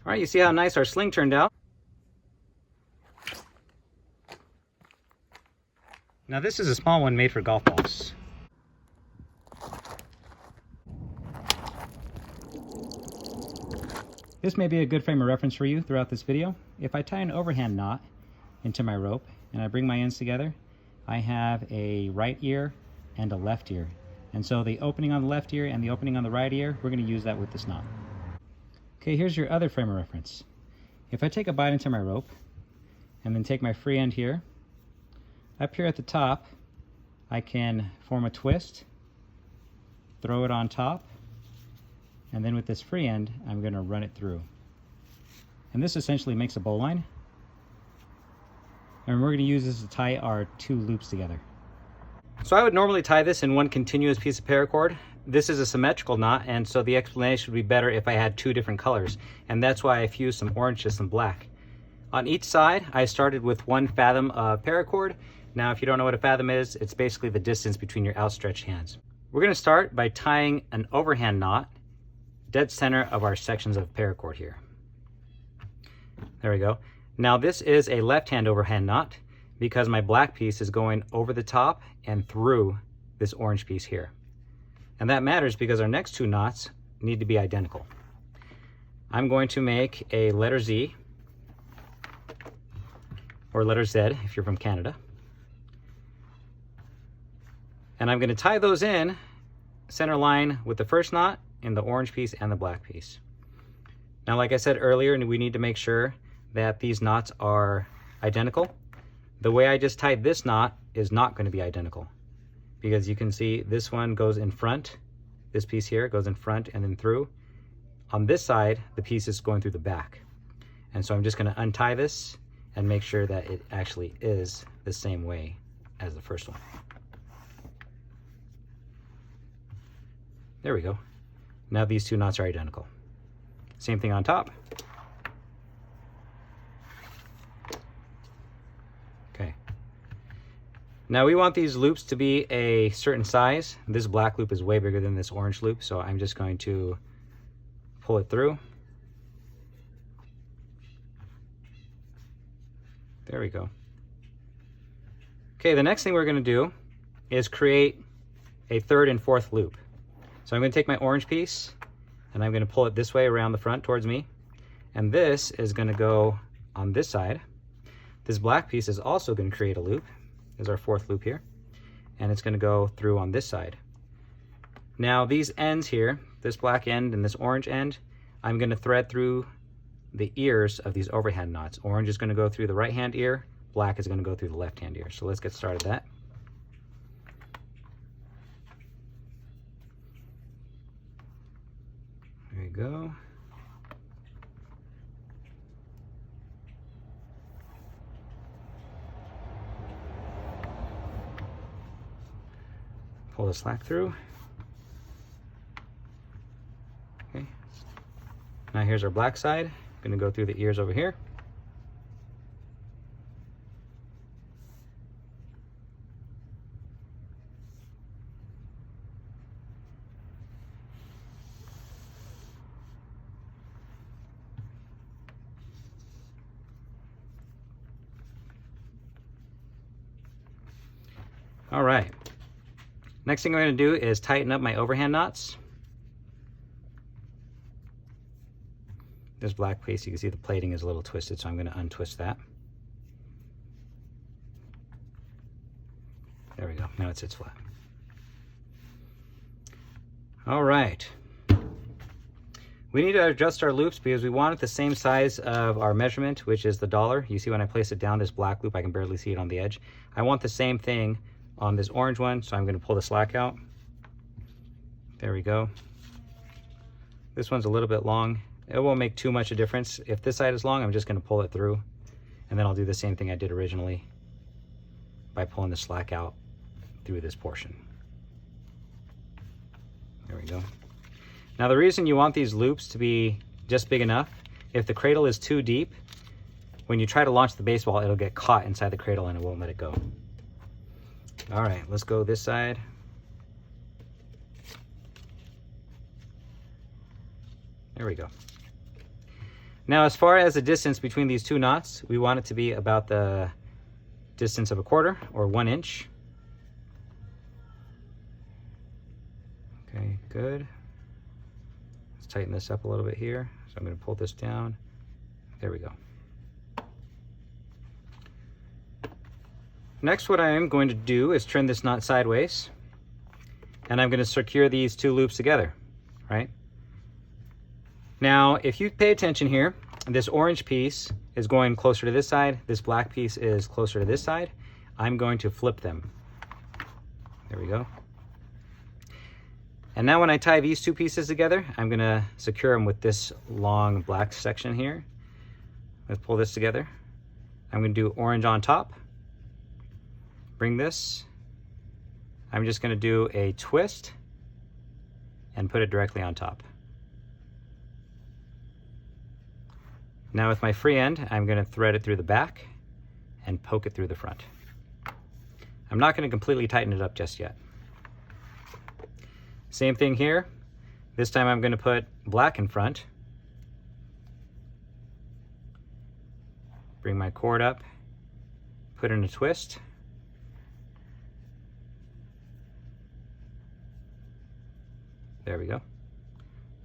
All right, you see how nice our sling turned out? Now this is a small one made for golf balls. This may be a good frame of reference for you throughout this video. If I tie an overhand knot into my rope and I bring my ends together, I have a right ear and a left ear. And so the opening on the left ear and the opening on the right ear, we're going to use that with this knot. Okay, here's your other frame of reference. If I take a bite into my rope and then take my free end here, up here at the top, I can form a twist, throw it on top, and then with this free end, I'm going to run it through. And this essentially makes a bowline. And we're going to use this to tie our two loops together. So I would normally tie this in one continuous piece of paracord. This is a symmetrical knot, and so the explanation would be better if I had two different colors. And that's why I fused some orange to some black. On each side, I started with 1 fathom of paracord. Now, if you don't know what a fathom is, it's basically the distance between your outstretched hands. We're going to start by tying an overhand knot dead center of our sections of paracord here. There we go. Now this is a left-hand overhand knot because my black piece is going over the top and through this orange piece here. And that matters because our next two knots need to be identical. I'm going to make a letter Z, or letter Z if you're from Canada. And I'm going to tie those in center line with the first knot in the orange piece and the black piece. Now, like I said earlier, we need to make sure that these knots are identical. The way I just tied this knot is not going to be identical because you can see this one goes in front, this piece here goes in front and then through. On this side, the piece is going through the back. And so I'm just going to untie this and make sure that it actually is the same way as the first one. There we go. Now these two knots are identical. Same thing on top. Okay. Now we want these loops to be a certain size. This black loop is way bigger than this orange loop, so I'm just going to pull it through. There we go. Okay, the next thing we're going to do is create a third and fourth loop. So I'm going to take my orange piece and I'm going to pull it this way around the front towards me. And this is going to go on this side. This black piece is also going to create a loop. There's our fourth loop here. And it's going to go through on this side. Now these ends here, this black end and this orange end, I'm going to thread through the ears of these overhand knots. Orange is going to go through the right hand ear, black is going to go through the left hand ear. So let's get started with that. There you go. Pull the slack through. Okay. Now here's our black side. Going to go through the ears over here. All right. Next thing I'm going to do is tighten up my overhand knots. This black piece, you can see the plating is a little twisted, so I'm going to untwist that. There we go. Now it sits flat. All right. We need to adjust our loops because we want it the same size of our measurement, which is the dollar. You see when I place it down, this black loop, I can barely see it on the edge. I want the same thing on this orange one, so I'm going to pull the slack out. There we go. This one's a little bit long. It won't make too much a difference. If this side is long, I'm just going to pull it through, and then I'll do the same thing I did originally by pulling the slack out through this portion. There we go. Now the reason you want these loops to be just big enough, if the cradle is too deep, when you try to launch the baseball, it'll get caught inside the cradle and it won't let it go. All right, let's go this side. There we go. Now, as far as the distance between these two knots, we want it to be about the distance of 1/4 or 1 inch. Okay, good. Let's tighten this up a little bit here. So I'm going to pull this down. There we go. Next, what I am going to do is turn this knot sideways, and I'm going to secure these two loops together, right? Now, if you pay attention here, this orange piece is going closer to this side, this black piece is closer to this side. I'm going to flip them. There we go. And now when I tie these two pieces together, I'm going to secure them with this long black section here. Let's pull this together. I'm going to do orange on top. Bring this. I'm just going to do a twist and put it directly on top. Now with my free end, I'm going to thread it through the back and poke it through the front. I'm not going to completely tighten it up just yet. Same thing here. This time I'm going to put black in front. Bring my cord up, put in a twist. There we go.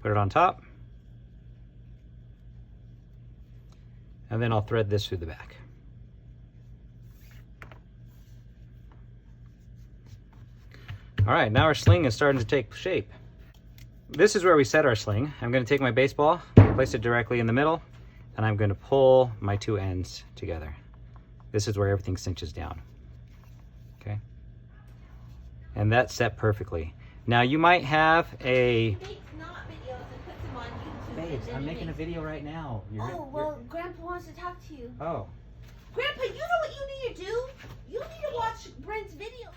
Put it on top. And then I'll thread this through the back. All right, now our sling is starting to take shape. This is where we set our sling. I'm going to take my baseball, place it directly in the middle, and I'm going to pull my two ends together. This is where everything cinches down. Okay? And that's set perfectly. Now you might have a... Babes, I'm making a video right now. Grandpa wants to talk to you. Oh. Grandpa, you know what you need to do? You need to watch Brent's video.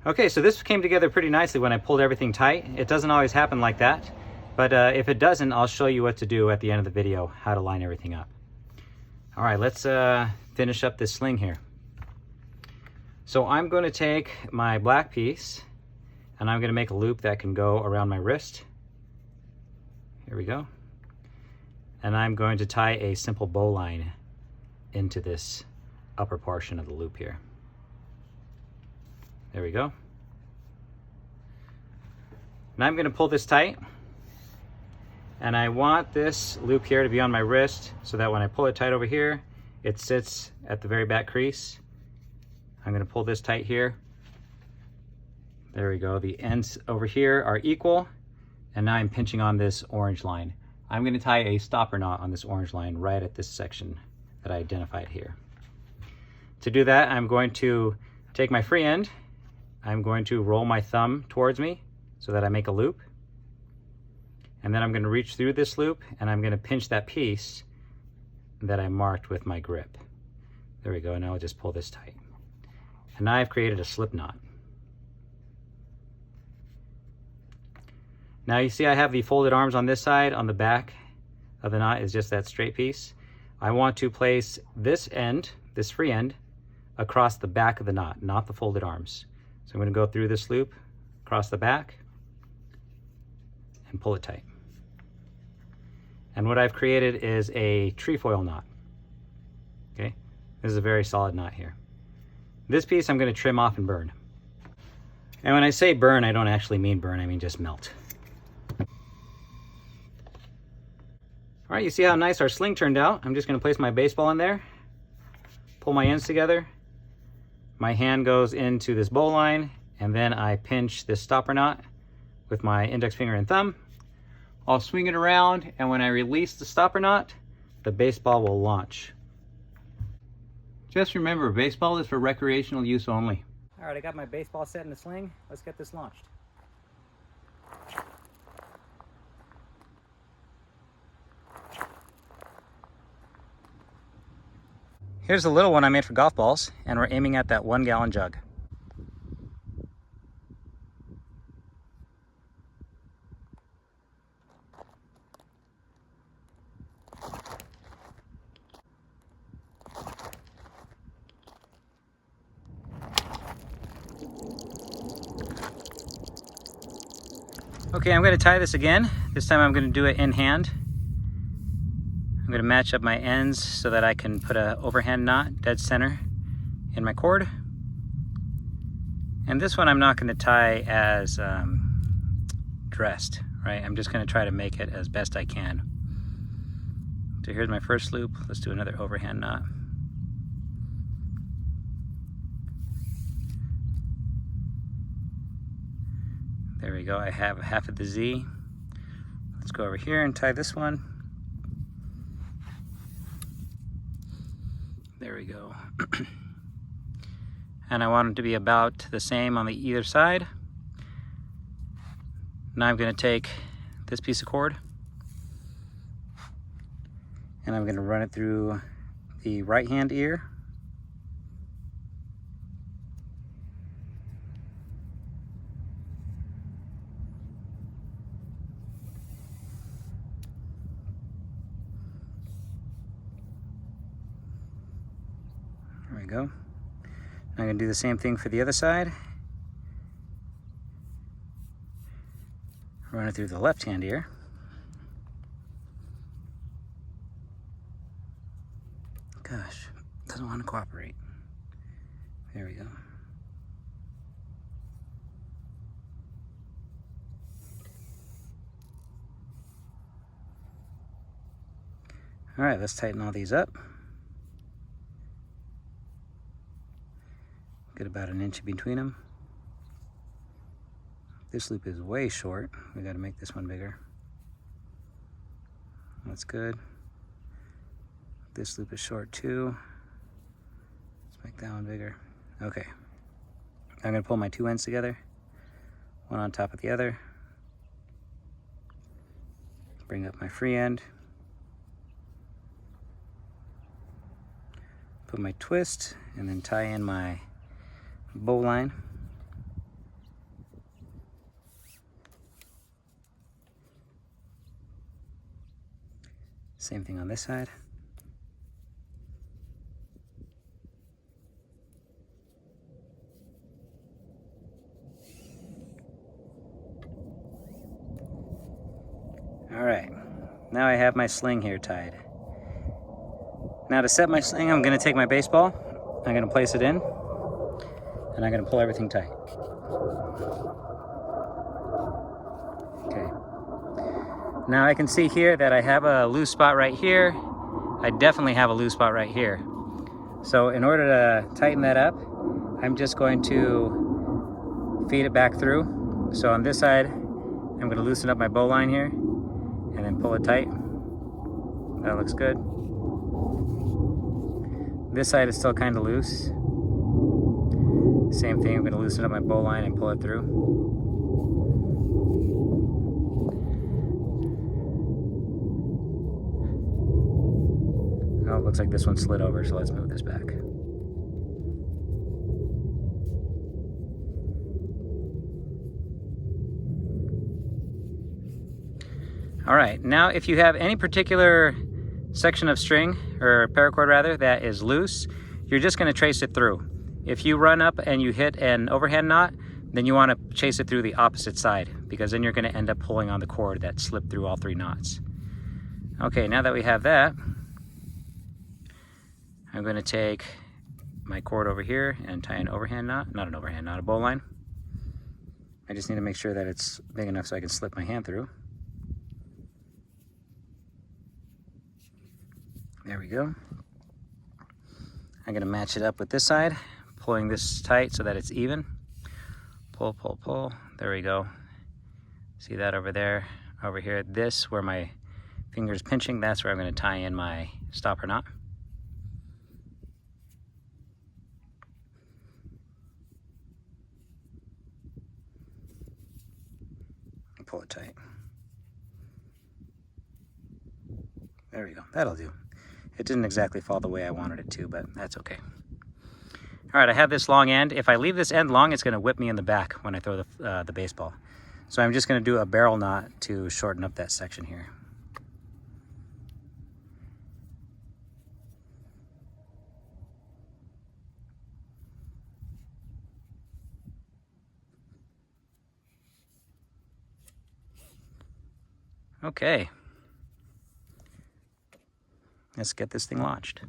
Okay, so this came together pretty nicely when I pulled everything tight. It doesn't always happen like that, but if it doesn't, I'll show you what to do at the end of the video, how to line everything up. All right, let's finish up this sling here. So I'm going to take my black piece, and I'm going to make a loop that can go around my wrist. Here we go. And I'm going to tie a simple bow line into this upper portion of the loop here. There we go. Now I'm going to pull this tight, and I want this loop here to be on my wrist so that when I pull it tight over here, it sits at the very back crease. I'm going to pull this tight here. There we go. The ends over here are equal, and now I'm pinching on this orange line. I'm going to tie a stopper knot on this orange line right at this section that I identified here. To do that, I'm going to take my free end. I'm going to roll my thumb towards me so that I make a loop. And then I'm going to reach through this loop, and I'm going to pinch that piece that I marked with my grip. There we go. Now I'll just pull this tight. And now I've created a slip knot. Now you see I have the folded arms on this side. On the back of the knot is just that straight piece. I want to place this end, this free end, across the back of the knot, not the folded arms. So I'm going to go through this loop, across the back, and pull it tight. And what I've created is a trefoil knot. Okay, this is a very solid knot here. This piece I'm going to trim off and burn. And when I say burn, I don't actually mean burn, I mean just melt. All right, you see how nice our sling turned out? I'm just going to place my baseball in there, pull my ends together. My hand goes into this bow line, and then I pinch this stopper knot with my index finger and thumb. I'll swing it around, and when I release the stopper knot, the baseball will launch. Just remember, baseball is for recreational use only. All right, I got my baseball set in the sling. Let's get this launched. Here's a little one I made for golf balls, and we're aiming at that 1-gallon jug. Okay, I'm going to tie this again. This time I'm going to do it in hand. I'm going to match up my ends so that I can put an overhand knot dead center in my cord. And this one I'm not going to tie as dressed, right? I'm just going to try to make it as best I can. So here's my first loop. Let's do another overhand knot. There we go. I have half of the Z. Let's go over here and tie this one. There we go. And I want it to be about the same on the either side. Now I'm going to take this piece of cord and I'm going to run it through the right hand ear. There we go. I'm going to do the same thing for the other side. Run it through the left hand ear. Gosh, doesn't want to cooperate. There we go. All right, let's tighten all these up. Get about an inch between them. This loop is way short. We got to make this one bigger. That's good. This loop is short too. Let's make that one bigger. Okay. I'm going to pull my two ends together, one on top of the other. Bring up my free end. Put my twist and then tie in my bow line. Same thing on this side. All right, now I have my sling here tied. Now to set my sling, I'm gonna take my baseball, I'm gonna place it in, and I'm gonna pull everything tight. Okay. Now I can see here that I have a loose spot right here. I definitely have a loose spot right here. So in order to tighten that up, I'm just going to feed it back through. So on this side, I'm going to loosen up my bow line here and then pull it tight. That looks good. This side is still kind of loose. Same thing, I'm going to loosen up my bow line and pull it through. Oh, it looks like this one slid over, so let's move this back. All right, now if you have any particular section of string, or paracord rather, that is loose, you're just going to trace it through. If you run up and you hit an overhand knot, then you want to chase it through the opposite side, because then you're going to end up pulling on the cord that slipped through all three knots. Okay, now that we have that, I'm going to take my cord over here and tie an overhand knot, not an overhand knot, a bow line. I just need to make sure that it's big enough so I can slip my hand through. There we go. I'm going to match it up with this side, pulling this tight so that it's even. Pull, pull, pull. There we go. See that over there? Over here, this, where my finger's pinching, that's where I'm going to tie in my stopper knot. Pull it tight. There we go. That'll do. It didn't exactly fall the way I wanted it to, but that's okay. All right, I have this long end. If I leave this end long, it's going to whip me in the back when I throw the baseball. So I'm just going to do a barrel knot to shorten up that section here. Okay. Let's get this thing launched.